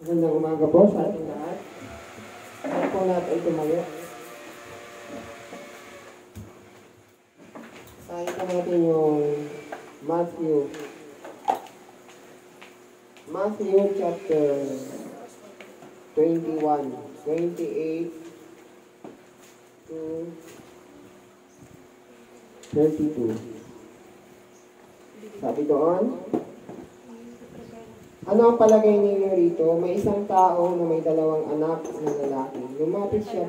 Magandang umaga po sa ating lahat. Ano po natin ay tumayo. Sahin po natin yung Matthew chapter 21, 28 to 32. Sabi doon, ano ang palagay ninyo rito? May isang tao na may dalawang anak na lalaki. Lumapit siya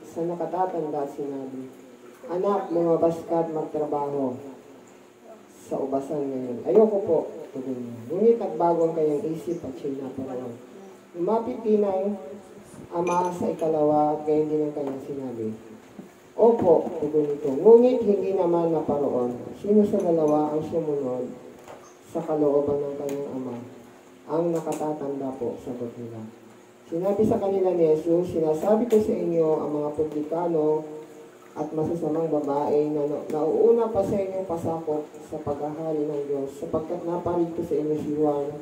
sa nakatatanda, sinabi, "Anak, lumabas ka at magtrabaho sa ubasan ngayon." "Ayoko po," tugon niya. Ngunit nagbago ang kanyang isip at siya'y naparawan. Lumapit din ang ama sa ikalawa at gayon din ang kanyang sinabi. "Opo," tugon nito. Ngunit hindi naman naparoon. Sino sa dalawa ang sumunod sa kalooban ng kanyang ama? Ang nakatatanda po, sagot nila. Sinabi sa kanila ni Jesus, "Sinasabi ko sa inyo, ang mga publikano at masasamang babae na nauuna pa sa inyong pasakop sa paghahari ng Diyos, sapagkat naparito sa inyo si Juan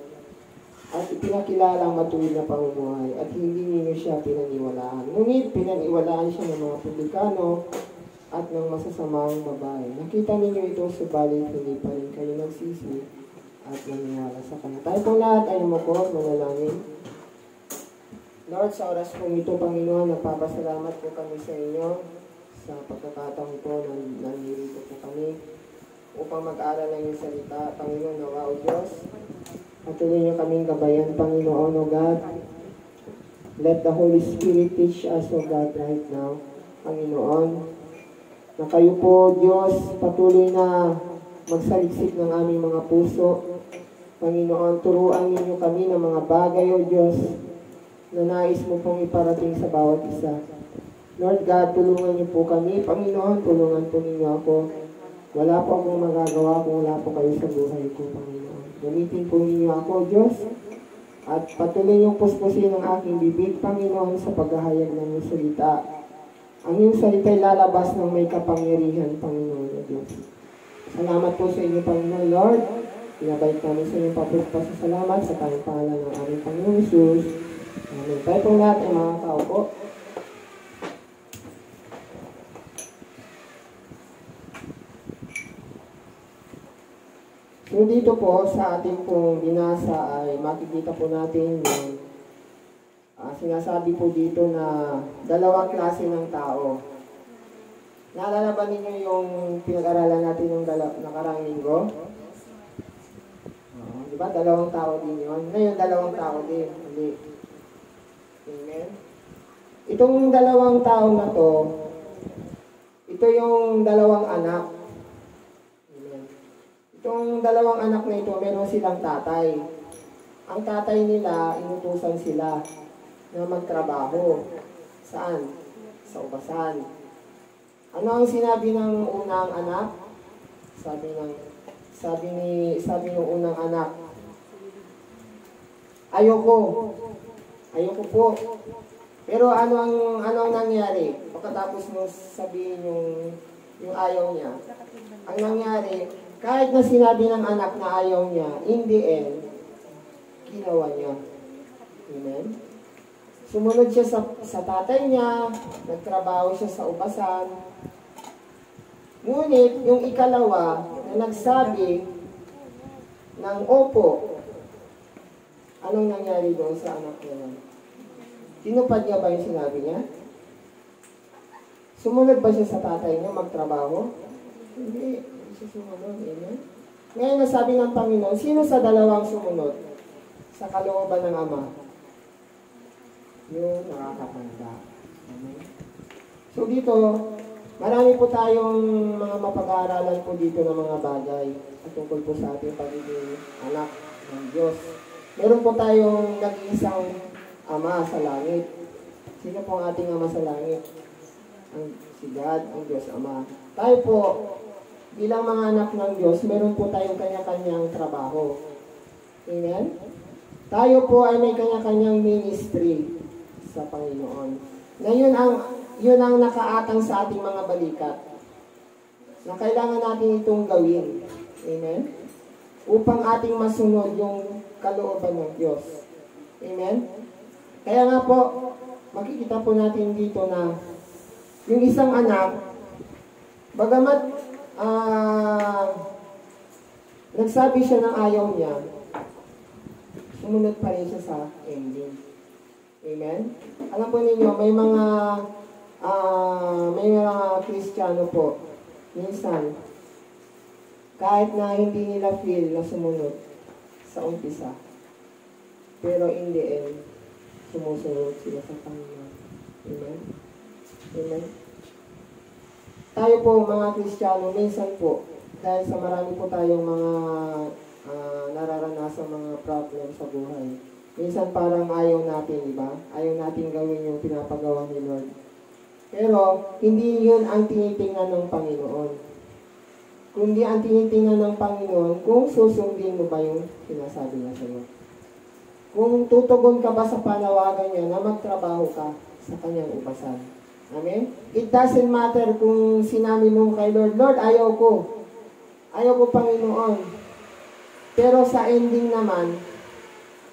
at ipinakilalang matuwid na pamumuhay at hindi ninyo siya pinaniwalaan. Ngunit pinaniwalaan siya ng mga publikano at ng masasamang babae. Nakita ninyo ito, subalit hindi pa rin kayo nagsisi at naniwala sa Kanya." Tayo pong lahat ay umukot, manalangin. Lord, sa oras pong ito, Panginoon, nagpapasalamat po kami sa inyo sa pagkakataon po na nandito po kami upang mag-aral ng iyong salita. Panginoon, nawa o Diyos, patuloy niyo kaming gabayan, Panginoon, O God. Let the Holy Spirit teach us, O God, right now, Panginoon, na kayo po, Diyos, patuloy na magsaliksik ng aming mga puso. Panginoon, turuan ninyo kami ng mga bagay, O Diyos, na nais mo pong iparating sa bawat isa. Lord God, tulungan niyo po kami. Panginoon, tulungan po ninyo ako. Wala po akong magagawa kung wala po kayo sa buhay ko, Panginoon. Gamitin po ninyo ako, Diyos, at patuloy niyong puspusin ang aking bibig, Panginoon, sa paghahayag ng iyong salita. Ang iyong salita ay lalabas ng may kapangyarihan, Panginoon, O Diyos. Salamat po sa inyo, Panginoon, Lord. Pinabalik namin sa inyong papasalamat sa tayong pangalan ng aming Panginoon Jesus. Amen. Tayo pong lahat ay mga tao po. So dito po sa ating pong binasa ay makikita po natin yung sinasabi po dito na dalawang klase ng tao. Naalala ba ninyo yung pinag-aralan natin yung nakaraang linggo? Diba? Dalawang tao din yun. Ngayon, dalawang tao din. Hindi. Amen? Itong dalawang tao na to, ito yung dalawang anak. Amen? Itong dalawang anak na ito, meron silang tatay. Ang tatay nila, inutusan sila na magtrabaho. Saan? Sa ubasan. Ano ang sinabi ng unang anak? Sabi ng unang anak, "Ayoko po." Pero ano ang nangyari? Pagkatapos mo sabihin yung ayaw niya, ang nangyari, kahit na sinabi ng anak na ayaw niya, in the end, ginawa niya. Amen? Sumunod siya sa tatay niya, nagtrabaho siya sa ubasan. Ngunit, yung ikalawa na nagsabi ng opo, anong nangyari doon sa anak niya? Tinupad niya ba yung sinabi niya? Sumunod ba siya sa tatay niya magtrabaho? Hindi. Hindi siya sumunod. Amen? Ngayon, nasabi ng Panginoon, sino sa dalawang sumunod sa kalooban ng Ama? Yung nakakatanda. Amen? So dito, marami po tayong mga mapag-aaralan po dito ng mga bagay at tungkol po sa ating pagiging anak ng Diyos. Meron po tayong nag-iisang Ama sa langit. Sino po ang ating Ama sa langit? Si God, ang Diyos Ama. Tayo po, bilang mga anak ng Diyos, meron po tayong kanya-kanyang trabaho. Amen? Tayo po ay may kanya-kanyang ministry sa Panginoon. Ngayon, yun ang nakaatang sa ating mga balikat na kailangan natin itong gawin. Amen? Upang ating masunod yung kalooban ng Diyos. Amen? Kaya nga po, makikita po natin dito na yung isang anak, bagamat nagsabi siya ng ayaw niya, sumunod pa rin siya sa ending. Amen? Alam po ninyo, may mga Kristiyano po, minsan, kahit na hindi nila feel na sumunod sa umpisa, pero in the end, sumusunod sila sa Panginoon. Amen? Amen? Tayo po, mga Kristiyano, minsan po, dahil sa marami po tayong mga nararanasan mga problem sa buhay, minsan parang ayaw natin, di ba? Ayaw natin gawin yung pinapagawa ni Lord. Pero, hindi yun ang tinitingnan ng Panginoon. Kundi ang tinitingnan ng Panginoon, kung susundin mo ba yung sinasabi niya sa iyo. Kung tutugon ka ba sa panawagan niya na magtrabaho ka sa kanyang upasan. Amen? It doesn't matter kung sinabi mo kay Lord, Lord, ayaw ko. Ayaw ko, Panginoon. Pero sa ending naman,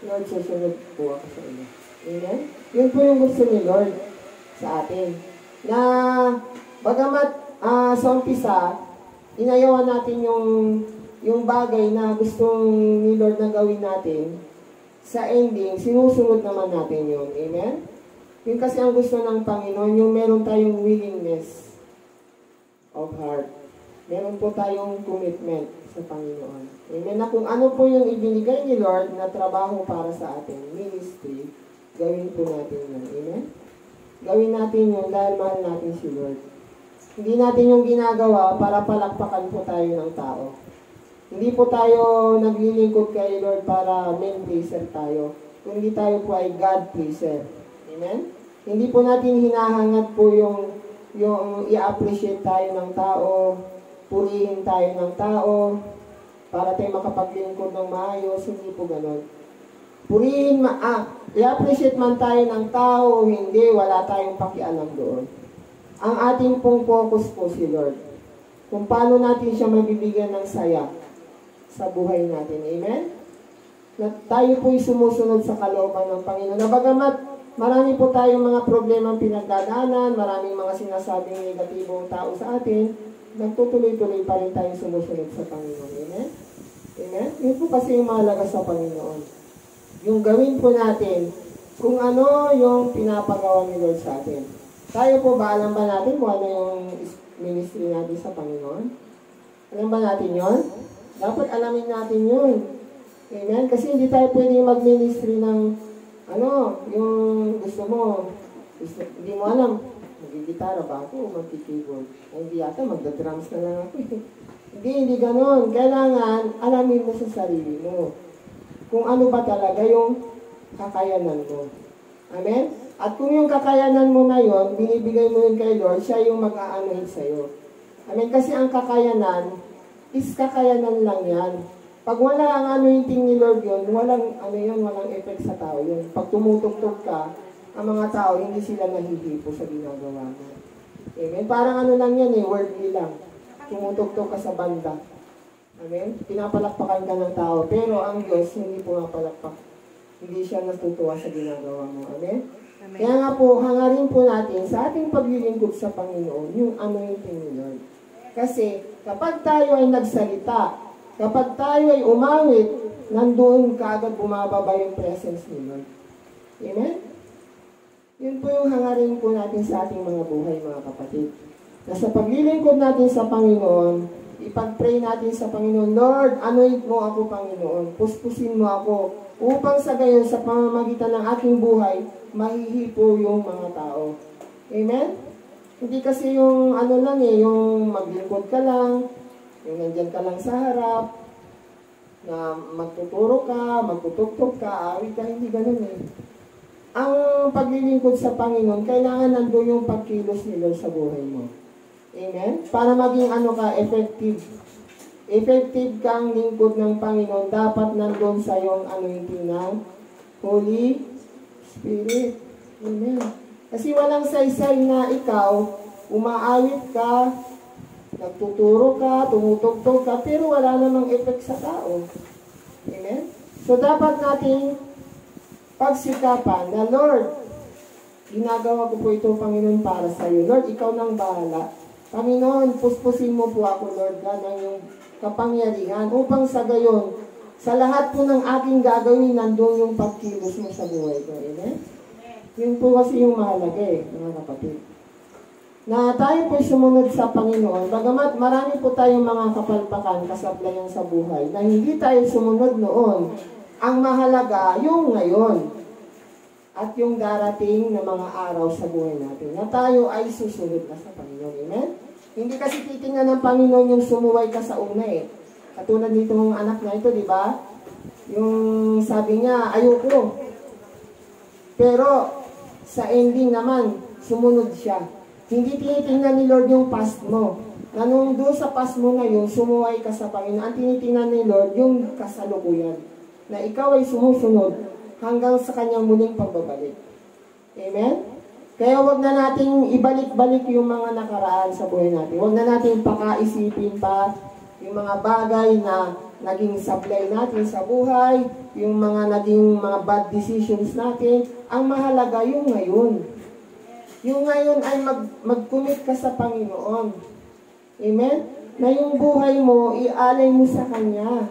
Lord, susunod po ako sa iyo. Amen? Yun po yung gusto ni Lord sa atin. Na, bagamat sa umpisa, inayawan natin yung bagay na gustong ni Lord na gawin natin, sa ending, sinusunod naman natin yun. Amen? Yun kasi ang gusto ng Panginoon, yung meron tayong willingness of heart. Meron po tayong commitment sa Panginoon. Amen? Na kung ano po yung ibinigay ni Lord na trabaho para sa atin, ministry, gawin po natin yun. Amen? Gawin natin yun dahil mahal natin si Lord. Hindi natin yung ginagawa para palakpakan po tayo ng tao. Hindi po tayo naglilingkod kay Lord para men pleaser tayo. Kundi tayo po ay God pleaser. Amen? Hindi po natin hinahangat po yung i-appreciate tayo ng tao, purihin tayo ng tao, para tayo makapaglingkod ng maayos. Hindi po ganun. Purihin, i-appreciate man tayo ng tao o hindi, wala tayong pakialam doon. Ang ating pong focus po si Lord. Kung paano natin siya mabibigyan ng saya sa buhay natin. Amen? Na tayo po'y sumusunod sa kalooban ng Panginoon. Na bagamat marami po tayong mga problemang pinagdadaanan, maraming mga sinasabing negatibong tao sa atin, nagtutuloy-tuloy pa rin tayong sumusunod sa Panginoon. Amen? Amen? Yun po kasi yung mahalaga sa Panginoon. Yung gawin po natin kung ano yung pinapagawa ni Lord sa atin. Tayo po ba, alam ba natin kung ano yung ministry natin sa Panginoon? Alam ba natin yon? Dapat alamin natin yun. Amen? Kasi hindi tayo pwedeng mag-ministry ng yung gusto mo. Hindi mo alam. Mag-gitara ba ako o mag-keyboard? Hindi yata, magda-drums na lang ako. Hindi ganon. Kailangan alamin mo sa sarili mo kung ano ba talaga yung kakayanan mo. Amen? At kung yung kakayanan mo na yon, binibigay mo yun kay Lord, siya yung mag-aanohin sa'yo. Amen? Kasi ang kakayanan is kakayanan lang yan. Pag wala ang anointing ni Lord yun, walang effect sa tao yun. Pag tumutugtog ka, ang mga tao, hindi sila nahihipo sa ginagawa mo. Amen? Parang lang yan wordly lang. Tumutugtog ka sa banda. Amen? Pinapalakpakan ka ng tao. Pero ang Diyos, hindi pumapalakpak. Hindi siya natutuwa sa ginagawa mo. Amen? Amen? Kaya nga po, hangarin po natin sa ating paglilingkod sa Panginoon, yung anointing ni Lord. Kasi, kapag tayo ay nagsalita, kapag tayo ay umawit, nandoon kaagad bumababa yung presence ni Lord. Amen? Yun po yung hangarin po natin sa ating mga buhay, mga kapatid. Na sa paglilingkod natin sa Panginoon, ipag-pray natin sa Panginoon, Lord, anoint mo ako, Panginoon. Puspusin mo ako, upang sa gayon, sa pamamagitan ng aking buhay, mahihipo yung mga tao. Amen? Hindi kasi yung yung maglingkod ka lang, yung nandyan ka lang sa harap, na magtuturo ka, magtutugtog ka, awit ka, hindi ganun Ang paglilingkod sa Panginoon, kailangan nandun yung pagkilos ni Lord sa buhay mo. Amen? Para maging effective. Effective kang lingkod ng Panginoon, dapat nandun sa yung anointing ng Holy Spirit. Amen? Kasi walang saysay na ikaw, umaawit ka, nagtuturo ka, tumutugtog ka, pero wala namang effect sa tao. Amen? So, dapat natin pagsikapan na, Lord, ginagawa ko po ito, Panginoon, para sa iyo. Lord, ikaw nang bahala. Panginoon, puspusin mo po ako, Lord God, ng iyong kapangyarihan upang sa gayon, sa lahat po ng aking gagawin, nandun yung pagkilos mo sa buhay ko. Amen? Yun po kasi yung mahalaga mga kapatid. Na tayo po sumunod sa Panginoon, bagamat marami po tayong mga kapalpakan, kasablayan sa buhay, na hindi tayo sumunod noon, ang mahalaga yung ngayon at yung darating na mga araw sa buhay natin, na tayo ay susunod na sa Panginoon. Amen? Hindi kasi titingnan ng Panginoon yung sumuway ka sa una Katulad nito ng anak na ito, di ba? Yung sabi niya, ayoko. Pero sa ending naman, sumunod siya. Hindi tinitingnan ni Lord yung past mo. Na nung doon sa past mo ngayon, sumuway ka sa Panginoon. Ang tinitingnan ni Lord yung kasalukuyan. Na ikaw ay sumusunod hanggang sa kanyang muling pagbabalik. Amen? Kaya wag na nating ibalik-balik yung mga nakaraan sa buhay natin. Wag na nating pakaisipin pa yung mga bagay na naging sablay natin sa buhay, yung mga naging mga bad decisions natin. Ang mahalaga yung ngayon. Yung ngayon ay mag-commit ka sa Panginoon. Amen? Na yung buhay mo, ialay mo sa Kanya.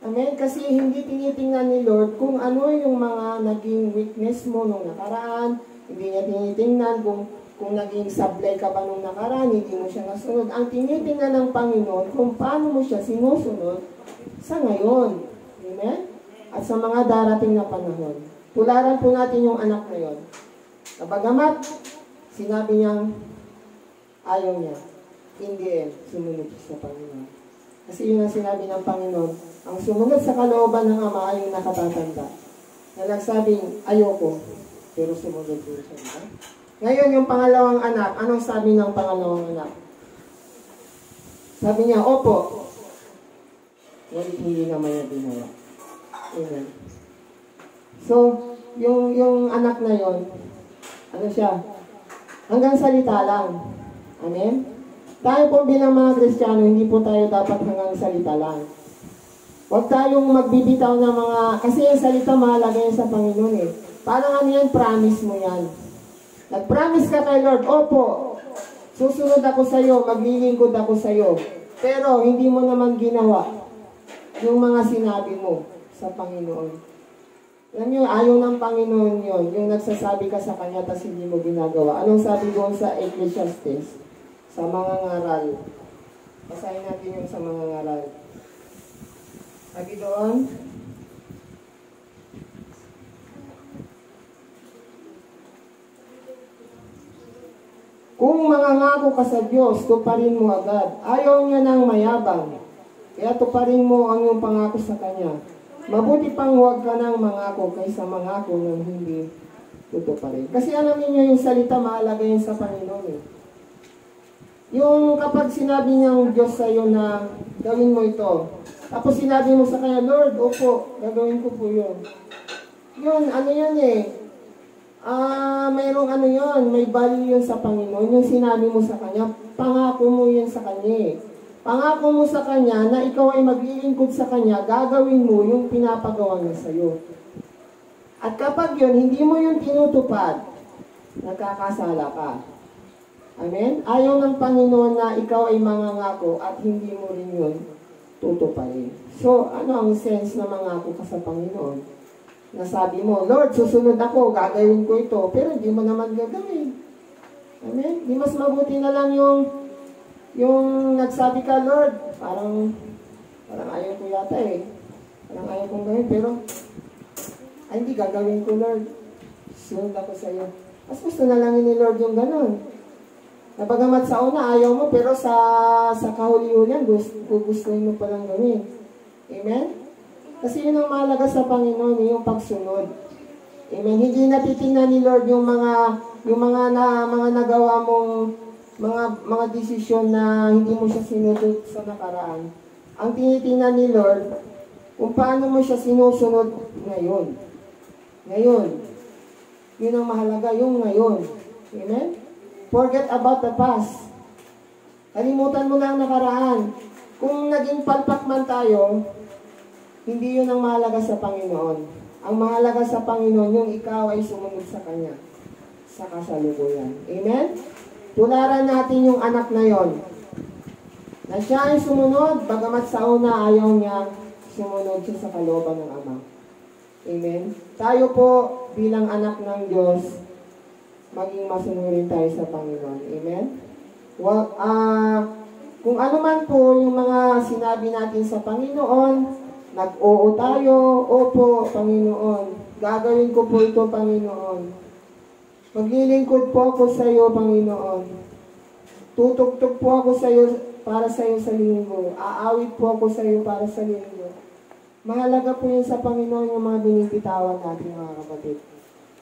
Amen? Kasi hindi tinitingnan ni Lord kung ano yung mga naging weakness mo nung nakaraan. Hindi niya tinitingnan kung naging sablay ka ba nung nakaraan, hindi mo siya nasunod. Ang tinitingnan ng Panginoon kung paano mo siya sinusunod sa ngayon. Amen? At sa mga darating na panahon. Tularan po natin yung anak na yun. Bagamat, sinabi niyang ayaw niya. In the end, sumunod siya sa Panginoon. Kasi yun ang sinabi ng Panginoon, ang sumunod sa kalooban ng Ama ay yung nakatatanda. Na nagsabing, ayoko, pero sumunod din siya. Diba? Ngayon, yung pangalawang anak, anong sabi ng pangalawang anak? Sabi niya, opo. Ngunit hindi naman niya ginawa. Amen. So, yung anak na yon, ano siya? Hanggang salita lang. Amen? Tayo po bilang mga Kristiyano, hindi po tayo dapat hanggang salita lang. Huwag tayong magbibitaw ng mga, kasi yung salita mahalaga yan sa Panginoon Parang ano yan, promise mo yan. Nag-promise ka kay Lord, opo, susunod ako sa iyo, maglilingkod ako sa iyo. Pero hindi mo naman ginawa yung mga sinabi mo sa Panginoon. Alam niyo, ayaw ng Panginoon yon, yung nagsasabi ka sa Kanya tapos hindi mo ginagawa. Anong sabi doon sa Ecclesiastes? Sa mga ngaral. Basahin natin yung sa mga ngaral. Sabi doon, kung mangangako ka sa Diyos, tuparin mo agad. Ayaw niya ng mayabang. Kaya tuparin mo ang iyong pangako sa Kanya. Mabuti pang huwag ka nang mangako kaysa mangako ng hindi tutuparin. Kasi alam niyo yung salita, mahalaga yun sa Panginoon Yung kapag sinabi niyang Diyos sa iyo na gawin mo ito, tapos sinabi mo sa Kanya, Lord, opo, gagawin ko po yun. Yun, ano yun mayroong ano yun, may value yun sa Panginoon. Yung sinabi mo sa Kanya, pangako mo yun sa Kanya Pangako mo sa Kanya na ikaw ay maglilingkod sa Kanya, gagawin mo yung pinapagawa niya sa iyo. At kapag yun, hindi mo yung tinutupad, nagkakasala ka. Amen? Ayaw ng Panginoon na ikaw ay mangangako at hindi mo rin yun tutuparin. So, ano ang sense na mangako ka sa Panginoon? Nasabi mo, Lord, susunod ako, gagawin ko ito, pero hindi mo naman gagawin. Amen? Di mas mabuti na lang yung nagsabi ka, Lord, parang ayaw ko yata Parang ayaw kong gawin, pero ay, hindi gagawin ko, Lord. Sunod ako sa iyo. Mas gusto na lang ni Lord yung ganun. Nabagamat sa una, ayaw mo, pero sa kahuli-hulihan, gustuhin mo palang gawin. Amen? Kasi yun ang mahalaga sa Panginoon, yung pagsunod. Amen? Hindi natitingnan ni Lord yung mga nagawa mong mga desisyon na hindi mo siya sinunod sa nakaraan. Ang tinitingnan ni Lord, kung paano mo siya sinusunod ngayon. Ngayon. Yun ang mahalaga, yung ngayon. Amen? Forget about the past. Kalimutan mo na ang nakaraan. Kung naging palpak man tayo, hindi yun ang mahalaga sa Panginoon. Ang mahalaga sa Panginoon, yung ikaw ay sumunod sa Kanya sa kasalukuyan. Amen? Tularan natin yung anak na yon, na siya ay sumunod, bagamat sa una ayaw niya, sumunod siya sa kalooban ng Ama. Amen? Tayo po bilang anak ng Diyos, maging masunurin tayo sa Panginoon. Amen? Well, kung ano man po yung mga sinabi natin sa Panginoon, nag-oo tayo, opo, Panginoon, gagawin ko po ito, Panginoon. Maglilingkod po ako sa iyo, Panginoon. Tutugtog po ako sa iyo para sa iyo sa linggo. Aawit po ako sa iyo para sa linggo. Mahalaga po yun sa Panginoon yung mga binibitawan natin, mga kapatid.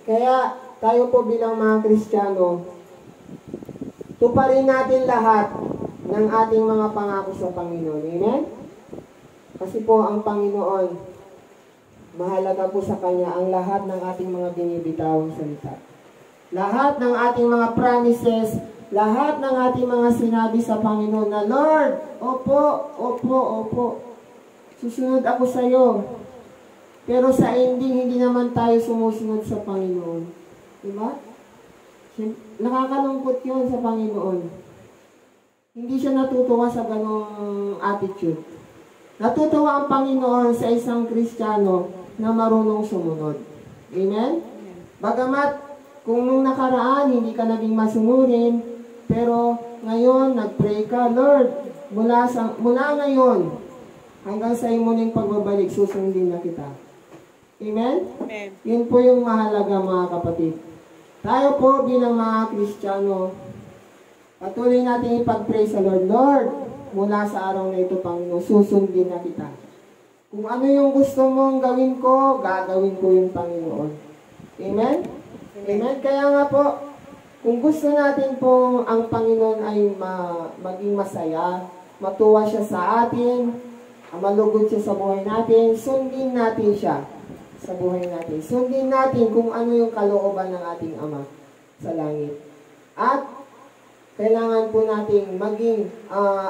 Kaya tayo po bilang mga Kristiyano, tuparin natin lahat ng ating mga pangako sa Panginoon. Amen? Kasi po ang Panginoon, mahalaga po sa Kanya ang lahat ng ating mga binibitawang salita. Lahat ng ating mga promises, lahat ng ating mga sinabi sa Panginoon na, Lord, opo, opo, opo, susunod ako sa iyo. Pero sa ending, hindi naman tayo sumusunod sa Panginoon. Diba? Nakakalungkot yun sa Panginoon. Hindi siya natutuwa sa ganong attitude. Natutuwa ang Panginoon sa isang Kristiyano na marunong sumunod. Amen? Bagamat, kung nung nakaraan, hindi ka naging masunurin, pero ngayon, nag-pray ka, Lord, mula ngayon, hanggang sa muling pagbabalik, susundin na kita. Amen? Amen. Yun po yung mahalaga, mga kapatid. Tayo po bilang mga Kristiyano, patuloy natin ipag-pray sa Lord. Lord, mula sa araw na ito, Panginoon, susundin na kita. Kung ano yung gusto mong gawin ko, gagawin ko yung Panginoon. Amen? Amen? Kaya nga po, kung gusto natin po ang Panginoon ay maging masaya, matuwa siya sa atin, malugod siya sa buhay natin, sundin natin siya sa buhay natin. Sundin natin kung ano yung kalooban ng ating Ama sa langit. At kailangan po nating maging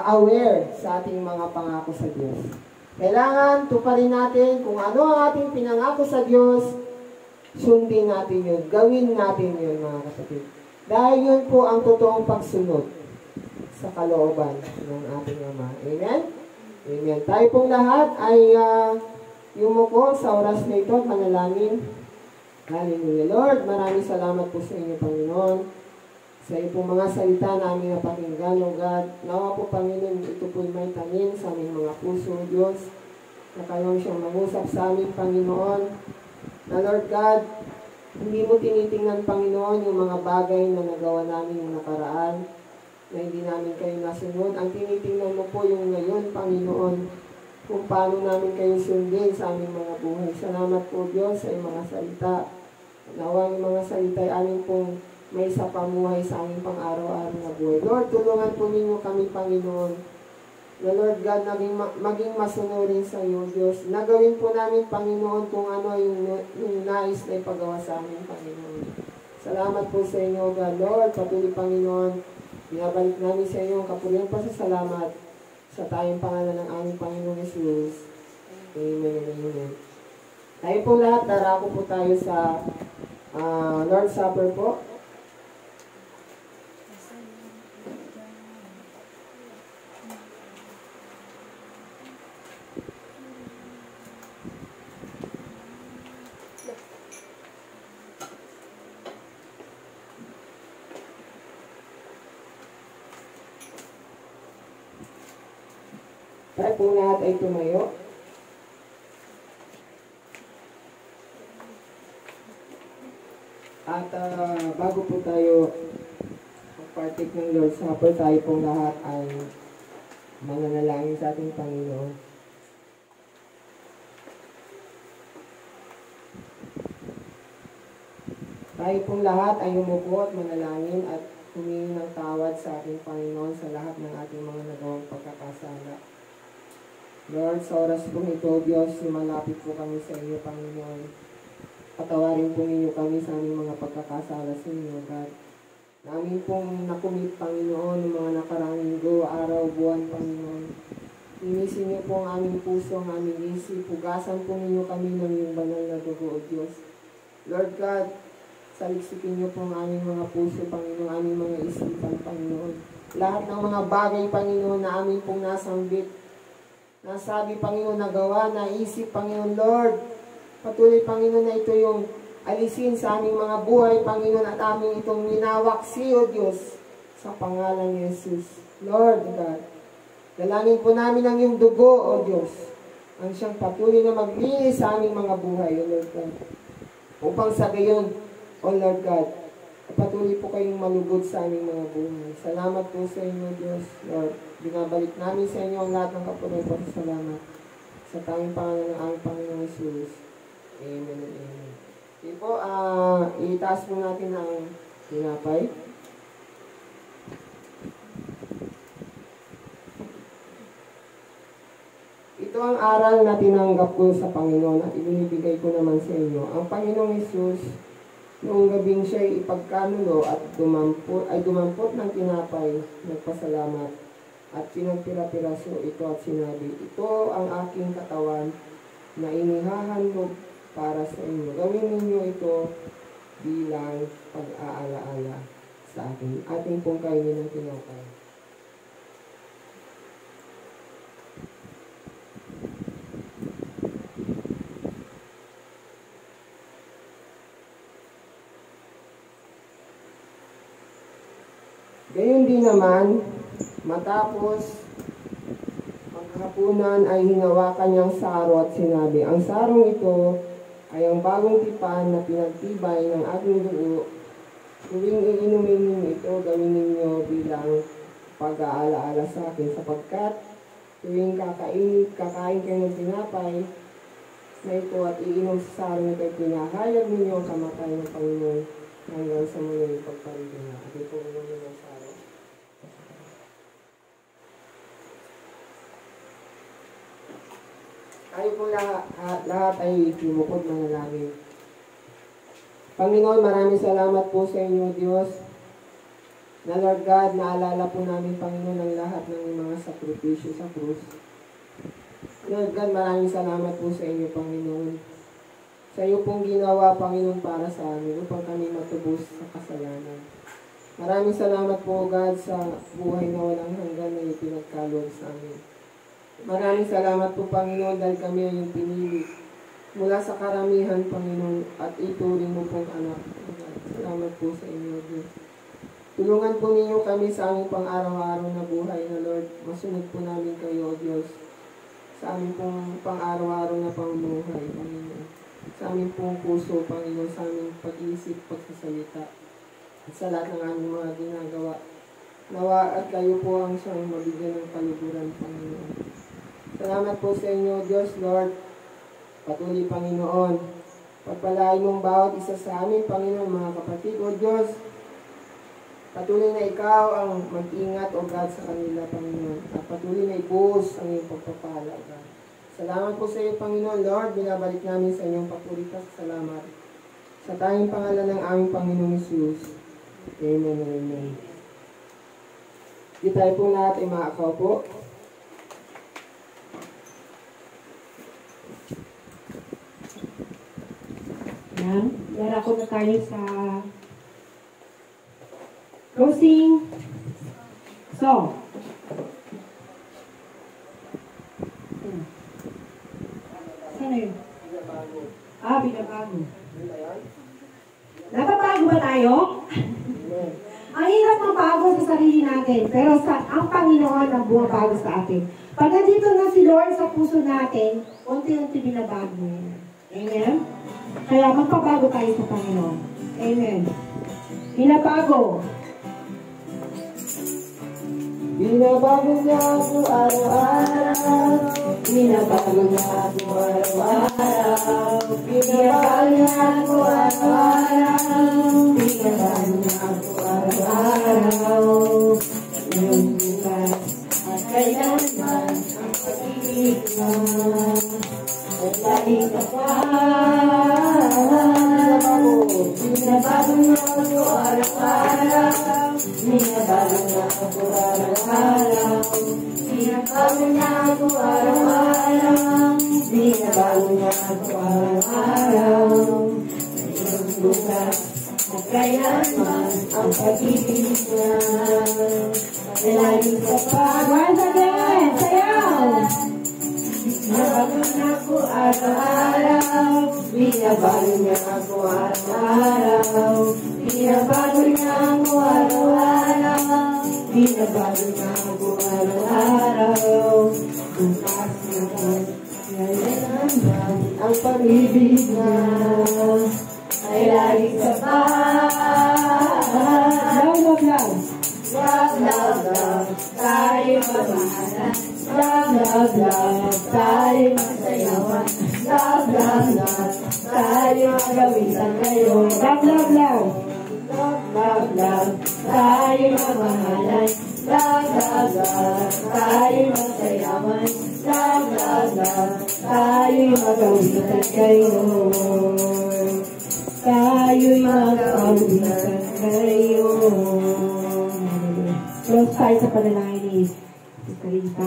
aware sa ating mga pangako sa Diyos. Kailangan tuparin natin kung ano ang ating pinangako sa Diyos, sundin natin yun. Gawin natin yun, mga kapatid. Dahil yun po ang totoong pagsunod sa kalooban ng ating Ama. Amen? Amen. Tayo pong lahat ay yumuko sa oras na ito at manalangin. Hallelujah. Lord, maraming salamat po sa inyo, Panginoon. Sa iyo pong mga salita namin napakinggan, O God. Nawa po, Panginoon, ito po'y may tangin sa aming mga puso, Diyos, na kayong siyang mangusap sa amin, Panginoon. Na Lord God, hindi mo tinitingnan, Panginoon, yung mga bagay na nagawa namin yung nakaraan, na hindi namin kayo nasunod. Ang tinitingnan mo po yung ngayon, Panginoon, kung paano namin kayo sundin sa aming mga buhay. Salamat po, Diyos, sa iyong mga salita. Nawa yung mga salita ay amin pong may sa pamuhay sa aming pang-araw-araw na buhay. Lord, tulungan po ninyo kami, Panginoon, na Lord God, maging masunurin sa iyo, Diyos. Nagawin po namin, Panginoon, kung ano yung nais na ipagawa sa amin, Panginoon. Salamat po sa inyo, God. Lord, patuloy, Panginoon, binabalik namin sa inyo ang kapurihan pa sa salamat sa tayong pangalan ng aming Panginoon Jesus. Amen and amen. Tayo po lahat, darako po tayo sa Lord's Supper po. Tayo po lahat ay tumayo. At bago po tayo mag-partake ng Lord's Supper, tayo po lahat ay mananalangin sa ating Panginoon. Tayo pong lahat ay umupo at manalangin at humingi ng tawad sa ating Panginoon sa lahat ng ating mga nagawang pagkakasala. Lord, sa oras pong ito, Diyos, lumalapit po kami sa iyo, Panginoon. Patawarin po ninyo kami sa aming mga pagkakasala sa inyo, God. Namin pong nakumit, Panginoon, ng mga nakarang linggo, araw, buwan, Panginoon. Linisin niyo po ang aming puso, ang aming isip. Hugasan po ninyo kami ng iyong banal na dugo, O Diyos. Lord God, saliksikin niyo po ang aming mga puso, Panginoon, aming mga isipan, Panginoon. Lahat ng mga bagay, Panginoon, na aming pong nasambit, nasabi, Panginoon, nagawa, naisip, Panginoon, Lord. Patuloy, Panginoon, na ito yung alisin sa aming mga buhay, Panginoon, at aming itong minawaksi, O Diyos, sa pangalan ni Jesus. Lord God, dalangin po namin ang iyong dugo, O Diyos, ang siyang patuloy na maglinis sa aming mga buhay, O Lord God. Upang sa gayon, O Lord God, patuloy po kayong malugod sa aming mga buhay. Salamat po sa inyo, Diyos, Lord. Binabalik namin sa inyo ang lahat ng kapulitan. Salamat. Sa tanging pangalan ng aming Panginoon Jesus. Amen and amen. Okay po, itaas po natin ang tinapay. Ito ang aral na tinanggap ko sa Panginoon at ibinibigay ko naman sa inyo. Ang Panginoong Jesus, noong gabing siya'y ipagkanulo at dumampot ng tinapay, nagpasalamat at pinagpira-piraso ito at sinabi, ito ang aking katawan na inihahandog para sa inyo. Gawin ninyo ito bilang pag-aalaala sa akin. Ating pong kainin ng tinapay. Gayon din naman, matapos maghapunan ay hinawakan niyang saro at sinabi, ang sarong ito ay ang bagong tipan na pinagtibay ng aking dugo. Tuwing iinumin ninyo ito, gawin ninyo bilang pag-aalaala sa akin, sapagkat tuwing kakain kayo ng tinapay na ito at iinom sa sarong ito, pinahayag ninyo ang kamatay ng Panginoon hanggang sa muling pagparinig niya. At ito ang mga sarong. Tayo po lahat ay lumukod manalangin. Panginoon, maraming salamat po sa inyo, Diyos. Na Lord God, naalala po namin, Panginoon, ang lahat ng mga sakripisyo sa krus. Lord God, maraming salamat po sa inyo, Panginoon. Sa iyo pong ginawa, Panginoon, para sa amin, upang kami matubos sa kasalanan. Maraming salamat po, God, sa buhay na walang hanggan na ipinagkaloob sa amin. Maraming salamat po, Panginoon, dahil kami ay yung pinili mula sa karamihan, Panginoon, at ituring mo pong anak. Salamat po sa inyo, Diyos. Tulungan po ninyo kami sa aming pang-araw-araw na buhay na, Lord. Masunod po namin kayo, Diyos, sa aming pong pang-araw-araw na pamumuhay, Panginoon. Sa aming pong puso, Panginoon, sa aming pag-iisip, pagsasalita, at sa lahat ng aming mga ginagawa. Nawa at kayo po ang siyang mabigyan ng kaluguran, Panginoon. Salamat po sa inyo, Diyos, Lord. Patuloy, Panginoon. Pagpalain mong bawat isa sa amin, Panginoon, mga kapatid, O Diyos. Patuloy na ikaw ang mag-ingat, O God, sa kanila, Panginoon. At patuloy na ibuhos ang iyong pagpapala, O God. Salamat po sa iyo, Panginoon, Lord. Binabalik namin sa inyong papuritas. Salamat. Sa tanging pangalan ng aming Panginoong Jesus. Amen and amen. Di tayo po lahat ay makakaupo. Yan. Darako na tayo sa closing song. Sana yun? Binabago. Napabago ba tayo? Ang hirap magbago sa sarili natin, pero ang Panginoon ang bumabago sa atin. Pag nandito na si Lord sa puso natin, unti-unti binabago niya. Amen? Kaya magpabago tayo sa Panginoon. Amen. Binabago. Binabago niya ako araw-araw. Binabago niya ako araw-araw. Binabago niya ako araw-araw. Binabago niya ako araw-araw. Ngayong bukas at kailanman ang pag-ibig pag-ibig mo ay laging binabago na ako araw-araw, binabago na ako araw-araw, binabago na ako araw-araw, binabago na ako araw-araw. Ngayong bukas at kailanman ang pag-ibig niya ay laging kapag. Once again, sayaw! Binabago na ako araw-araw, binabago niya ako araw-araw, binabago niya ako araw-araw, binabago niya ako araw-araw. Bukas naman, ngayon naman, ang pag-ibig niya ay laging sabay. Love, love, love. Love, love, love, tayo magmahalan. Love, love, love, tayo magsayawan. Love, love, love, tayo magawitan ngayon. Love, love, love. Love, love, love, tayo magmahalan. Love, love, love, tayo magsayawan. Love, love, love, tayo magawitan ngayon. Tayo'y magawitan ngayon. Close tayo sa panalangin ni Sister Rita.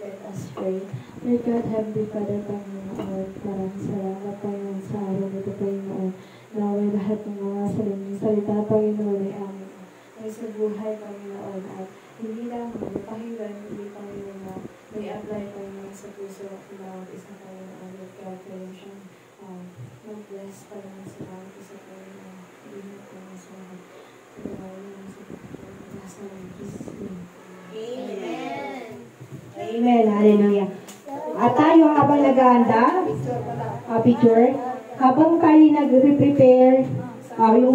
Let us pray. Lord God, Heavenly Father, Panginoon, maraming salamat, Panginoon, sa araw nito, Panginoon. Naway lahat ng mga salita, Panginoon, ay amin. Ay sa buhay, Panginoon, at hindi lang mapakinggan, hindi, Panginoon, na may apply, Panginoon, sa puso at bawat isa, Panginoon. Lord God, kayo siyang mag-bless, Panginoon, sa bawat isa, Panginoon. Hindi ko na sa mga Amen. Hallelujah. At tayo habang nag-aanda, picture, habang tayo nag-prepare, yung